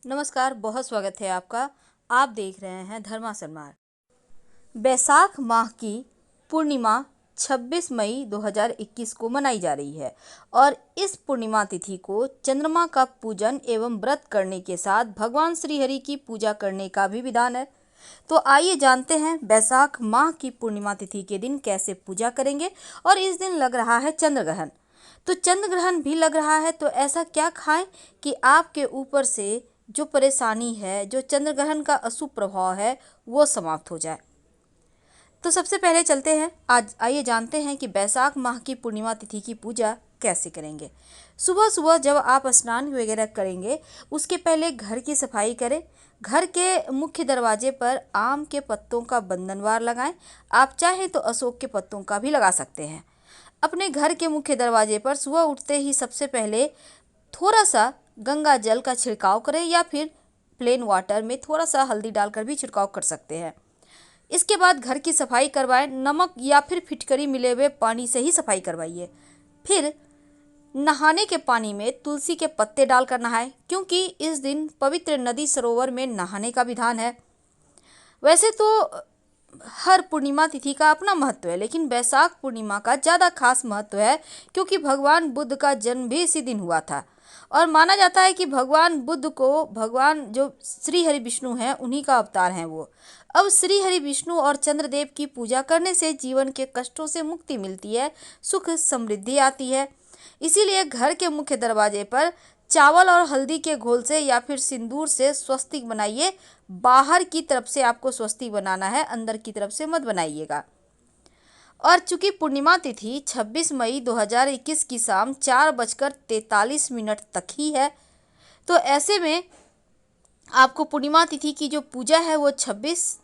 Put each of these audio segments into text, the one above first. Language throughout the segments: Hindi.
नमस्कार, बहुत स्वागत है आपका। आप देख रहे हैं धर्मा सरमार। बैसाख माह की पूर्णिमा 26 मई 2021 को मनाई जा रही है और इस पूर्णिमा तिथि को चंद्रमा का पूजन एवं व्रत करने के साथ भगवान श्री हरि की पूजा करने का भी विधान है। तो आइए जानते हैं बैसाख माह की पूर्णिमा तिथि के दिन कैसे पूजा करेंगे। और इस दिन लग रहा है चंद्र ग्रहण, तो चंद्र ग्रहण भी लग रहा है, तो ऐसा क्या खाएं कि आपके ऊपर से जो परेशानी है, जो चंद्र ग्रहण का अशुभ प्रभाव है, वो समाप्त हो जाए। तो सबसे पहले चलते हैं, आज आइए जानते हैं कि बैसाख माह की पूर्णिमा तिथि की पूजा कैसे करेंगे। सुबह सुबह जब आप स्नान वगैरह करेंगे, उसके पहले घर की सफाई करें। घर के मुख्य दरवाजे पर आम के पत्तों का बंधनवार लगाएं। आप चाहें तो अशोक के पत्तों का भी लगा सकते हैं। अपने घर के मुख्य दरवाजे पर सुबह उठते ही सबसे पहले थोड़ा सा गंगा जल का छिड़काव करें या फिर प्लेन वाटर में थोड़ा सा हल्दी डालकर भी छिड़काव कर सकते हैं। इसके बाद घर की सफाई करवाएं। नमक या फिर फिटकरी मिले हुए पानी से ही सफाई करवाइए। फिर नहाने के पानी में तुलसी के पत्ते डालकर नहाएं, क्योंकि इस दिन पवित्र नदी सरोवर में नहाने का विधान है। वैसे तो हर पूर्णिमा तिथि का अपना महत्व है, लेकिन बैसाख पूर्णिमा का ज़्यादा खास महत्व है, क्योंकि भगवान बुद्ध का जन्म भी इसी दिन हुआ था और माना जाता है कि भगवान बुद्ध को भगवान जो श्री हरि विष्णु हैं, उन्हीं का अवतार हैं वो। अब श्री हरि विष्णु और चंद्रदेव की पूजा करने से जीवन के कष्टों से मुक्ति मिलती है, सुख समृद्धि आती है। इसीलिए घर के मुख्य दरवाजे पर चावल और हल्दी के घोल से या फिर सिंदूर से स्वस्तिक बनाइए। बाहर की तरफ से आपको स्वस्तिक बनाना है, अंदर की तरफ से मत बनाइएगा। और चूंकि पूर्णिमा तिथि 26 मई 2021 की शाम 4:43 तक ही है, तो ऐसे में आपको पूर्णिमा तिथि की जो पूजा है वो 26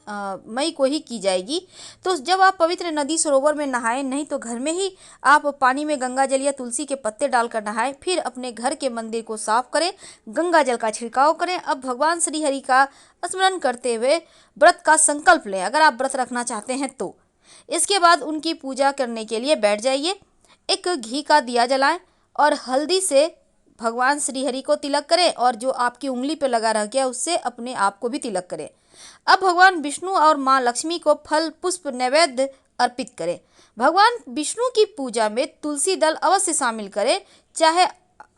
मई को ही की जाएगी। तो जब आप पवित्र नदी सरोवर में नहाएं, नहीं तो घर में ही आप पानी में गंगा जल या तुलसी के पत्ते डालकर नहाएं। फिर अपने घर के मंदिर को साफ करें, गंगा जल का छिड़काव करें। अब भगवान श्री हरि का स्मरण करते हुए व्रत का संकल्प लें, अगर आप व्रत रखना चाहते हैं तो। इसके बाद उनकी पूजा करने के लिए बैठ जाइए। एक घी का दिया जलाएं और हल्दी से भगवान श्री हरि को तिलक करें और जो आपकी उंगली पे लगा रह गया उससे अपने आप को भी तिलक करें। अब भगवान विष्णु और माँ लक्ष्मी को फल पुष्प नैवेद्य अर्पित करें। भगवान विष्णु की पूजा में तुलसी दल अवश्य शामिल करें। चाहे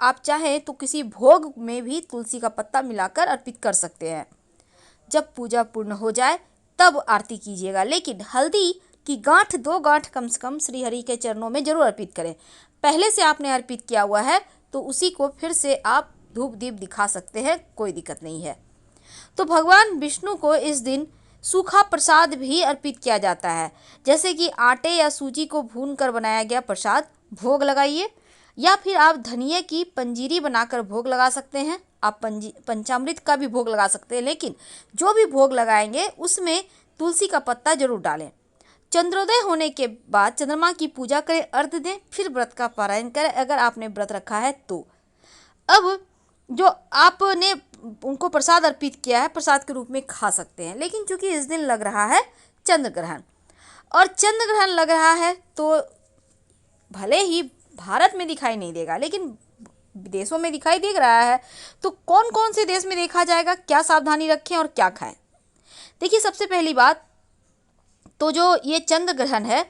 आप चाहें तो किसी भोग में भी तुलसी का पत्ता मिलाकर अर्पित कर सकते हैं। जब पूजा पूर्ण हो जाए तब आरती कीजिएगा, लेकिन हल्दी की गांठ 2 गांठ कम से कम श्री हरि के चरणों में जरूर अर्पित करें। पहले से आपने अर्पित किया हुआ है तो उसी को फिर से आप धूप दीप दिखा सकते हैं, कोई दिक्कत नहीं है। तो भगवान विष्णु को इस दिन सूखा प्रसाद भी अर्पित किया जाता है, जैसे कि आटे या सूजी को भून कर बनाया गया प्रसाद भोग लगाइए, या फिर आप धनिये की पंजीरी बनाकर भोग लगा सकते हैं। आप पंचामृत का भी भोग लगा सकते हैं, लेकिन जो भी भोग लगाएंगे उसमें तुलसी का पत्ता जरूर डालें। चंद्रोदय होने के बाद चंद्रमा की पूजा करें, अर्घ्य दें, फिर व्रत का पारायण करें अगर आपने व्रत रखा है तो। अब जो आपने उनको प्रसाद अर्पित किया है, प्रसाद के रूप में खा सकते हैं। लेकिन चूंकि इस दिन लग रहा है चंद्र ग्रहण और चंद्र ग्रहण लग रहा है, तो भले ही भारत में दिखाई नहीं देगा लेकिन विदेशों में दिखाई दे रहा है। तो कौन कौन से देश में देखा जाएगा, क्या सावधानी रखें और क्या खाएं। देखिए, सबसे पहली बात तो जो ये चंद्र ग्रहण है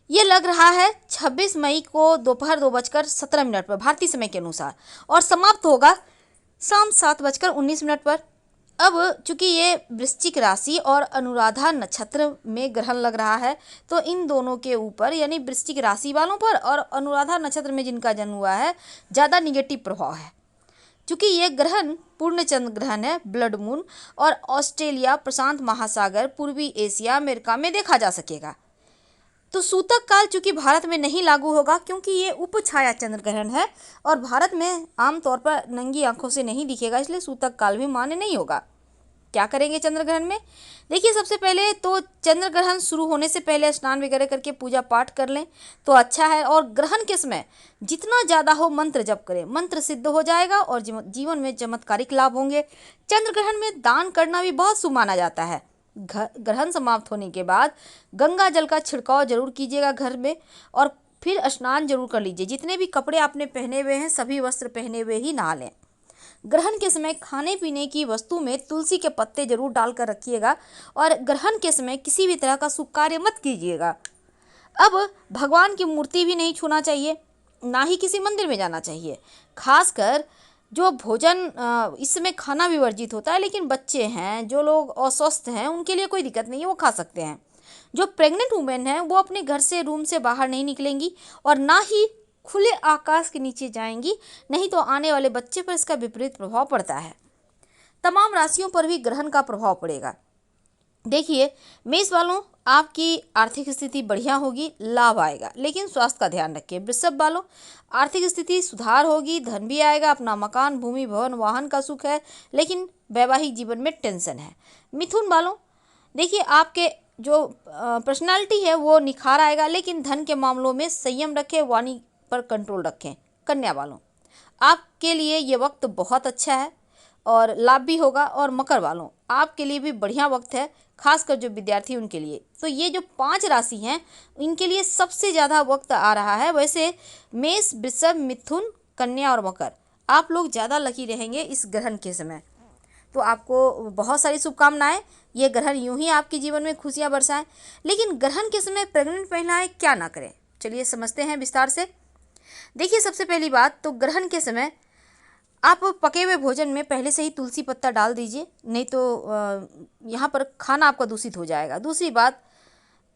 ये लग रहा है 26 मई को दोपहर 2:17 पर भारतीय समय के अनुसार, और समाप्त होगा शाम 7:19 पर। अब चूंकि ये वृश्चिक राशि और अनुराधा नक्षत्र में ग्रहण लग रहा है, तो इन दोनों के ऊपर यानी वृश्चिक राशि वालों पर और अनुराधा नक्षत्र में जिनका जन्म हुआ है, ज़्यादा निगेटिव प्रभाव है। चूंकि ये ग्रहण पूर्ण चंद्र ग्रहण है, ब्लड मून, और ऑस्ट्रेलिया, प्रशांत महासागर, पूर्वी एशिया, अमेरिका में देखा जा सकेगा। तो सूतक काल चूंकि भारत में नहीं लागू होगा, क्योंकि ये उपछाया चंद्र ग्रहण है और भारत में आमतौर पर नंगी आंखों से नहीं दिखेगा, इसलिए सूतक काल भी मान्य नहीं होगा। क्या करेंगे चंद्र ग्रहण में? देखिए, सबसे पहले तो चंद्र ग्रहण शुरू होने से पहले स्नान वगैरह करके पूजा पाठ कर लें तो अच्छा है। और ग्रहण के समय जितना ज़्यादा हो मंत्र जप करें, मंत्र सिद्ध हो जाएगा और जीवन में चमत्कारिक लाभ होंगे। चंद्र ग्रहण में दान करना भी बहुत शुभ माना जाता है। ग्रहण समाप्त होने के बाद गंगा जल का छिड़काव जरूर कीजिएगा घर में, और फिर स्नान जरूर कर लीजिए। जितने भी कपड़े आपने पहने हुए हैं, सभी वस्त्र पहने हुए ही नहा लें। ग्रहण के समय खाने पीने की वस्तु में तुलसी के पत्ते जरूर डालकर रखिएगा और ग्रहण के समय किसी भी तरह का शुभ कार्य मत कीजिएगा। अब भगवान की मूर्ति भी नहीं छूना चाहिए, ना ही किसी मंदिर में जाना चाहिए। खासकर जो भोजन इस समय खाना भी वर्जित होता है, लेकिन बच्चे हैं, जो लोग अस्वस्थ हैं, उनके लिए कोई दिक्कत नहीं है, वो खा सकते हैं। जो प्रेग्नेंट वुमेन हैं वो अपने घर से रूम से बाहर नहीं निकलेंगी और ना ही खुले आकाश के नीचे जाएंगी, नहीं तो आने वाले बच्चे पर इसका विपरीत प्रभाव पड़ता है। तमाम राशियों पर भी ग्रहण का प्रभाव पड़ेगा। देखिए मेष वालों, आपकी आर्थिक स्थिति बढ़िया होगी, लाभ आएगा, लेकिन स्वास्थ्य का ध्यान रखिए। वृषभ वालों, आर्थिक स्थिति सुधार होगी, धन भी आएगा, अपना मकान, भूमि, भवन, वाहन का सुख है, लेकिन वैवाहिक जीवन में टेंशन है। मिथुन वालों, देखिए आपके जो पर्सनालिटी है वो निखार आएगा, लेकिन धन के मामलों में संयम रखें, वाणी पर कंट्रोल रखें। कन्या वालों, आपके लिए ये वक्त बहुत अच्छा है और लाभ भी होगा। और मकर वालों, आपके लिए भी बढ़िया वक्त है, खासकर जो विद्यार्थी उनके लिए। तो ये जो 5 राशि हैं इनके लिए सबसे ज़्यादा वक्त आ रहा है। वैसे मेष, वृषभ, मिथुन, कन्या और मकर, आप लोग ज़्यादा लकी रहेंगे इस ग्रहण के समय। तो आपको बहुत सारी शुभकामनाएं। ये ग्रहण यूं ही आपके जीवन में खुशियां बरसाएं। लेकिन ग्रहण के समय प्रेग्नेंट महिलाएं क्या ना करें, चलिए समझते हैं विस्तार से। देखिए सबसे पहली बात तो ग्रहण के समय आप पके हुए भोजन में पहले से ही तुलसी पत्ता डाल दीजिए, नहीं तो यहाँ पर खाना आपका दूषित हो जाएगा। दूसरी बात,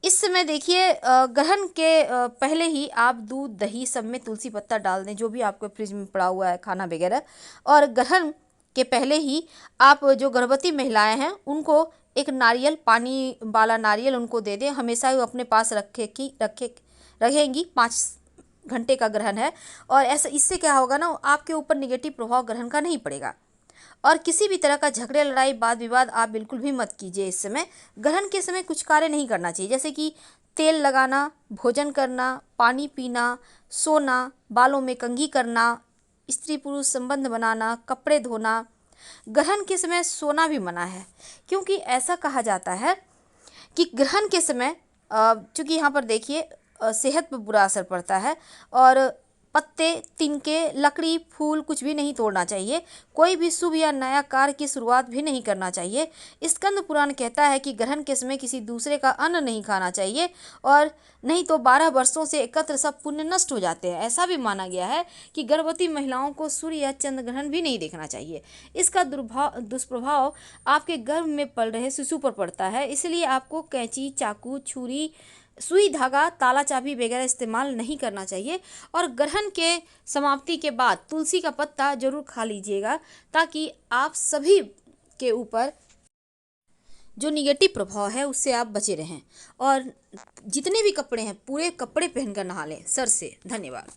इस समय देखिए ग्रहण के पहले ही आप दूध, दही सब में तुलसी पत्ता डाल दें, जो भी आपके फ्रिज में पड़ा हुआ है खाना वगैरह। और ग्रहण के पहले ही आप जो गर्भवती महिलाएं हैं उनको एक नारियल, पानी वाला नारियल उनको दे दें, हमेशा वो अपने पास रहेंगी। 5 घंटे का ग्रहण है और ऐसा इससे क्या होगा ना, आपके ऊपर निगेटिव प्रभाव ग्रहण का नहीं पड़ेगा। और किसी भी तरह का झगड़े, लड़ाई, वाद विवाद आप बिल्कुल भी मत कीजिए। इस समय ग्रहण के समय कुछ कार्य नहीं करना चाहिए, जैसे कि तेल लगाना, भोजन करना, पानी पीना, सोना, बालों में कंघी करना, स्त्री पुरुष संबंध बनाना, कपड़े धोना। ग्रहण के समय सोना भी मना है, क्योंकि ऐसा कहा जाता है कि ग्रहण के समय चूँकि यहाँ पर देखिए सेहत पर बुरा असर पड़ता है और पत्ते, तिनके, लकड़ी, फूल कुछ भी नहीं तोड़ना चाहिए। कोई भी शुभ या नया कार्य की शुरुआत भी नहीं करना चाहिए। स्कंद पुराण कहता है कि ग्रहण के समय किसी दूसरे का अन्न नहीं खाना चाहिए और नहीं तो 12 वर्षों से एकत्र सब पुण्य नष्ट हो जाते हैं। ऐसा भी माना गया है कि गर्भवती महिलाओं को सूर्य या चंद्र ग्रहण भी नहीं देखना चाहिए। इसका दुष्प्रभाव आपके गर्भ में पल रहे शिशु पर पड़ता है, इसलिए आपको कैंची, चाकू, छुरी, सुई, धागा, ताला, चाबी वगैरह इस्तेमाल नहीं करना चाहिए। और ग्रहण के समाप्ति के बाद तुलसी का पत्ता जरूर खा लीजिएगा, ताकि आप सभी के ऊपर जो निगेटिव प्रभाव है उससे आप बचे रहें। और जितने भी कपड़े हैं पूरे कपड़े पहनकर नहा लें सर से। धन्यवाद।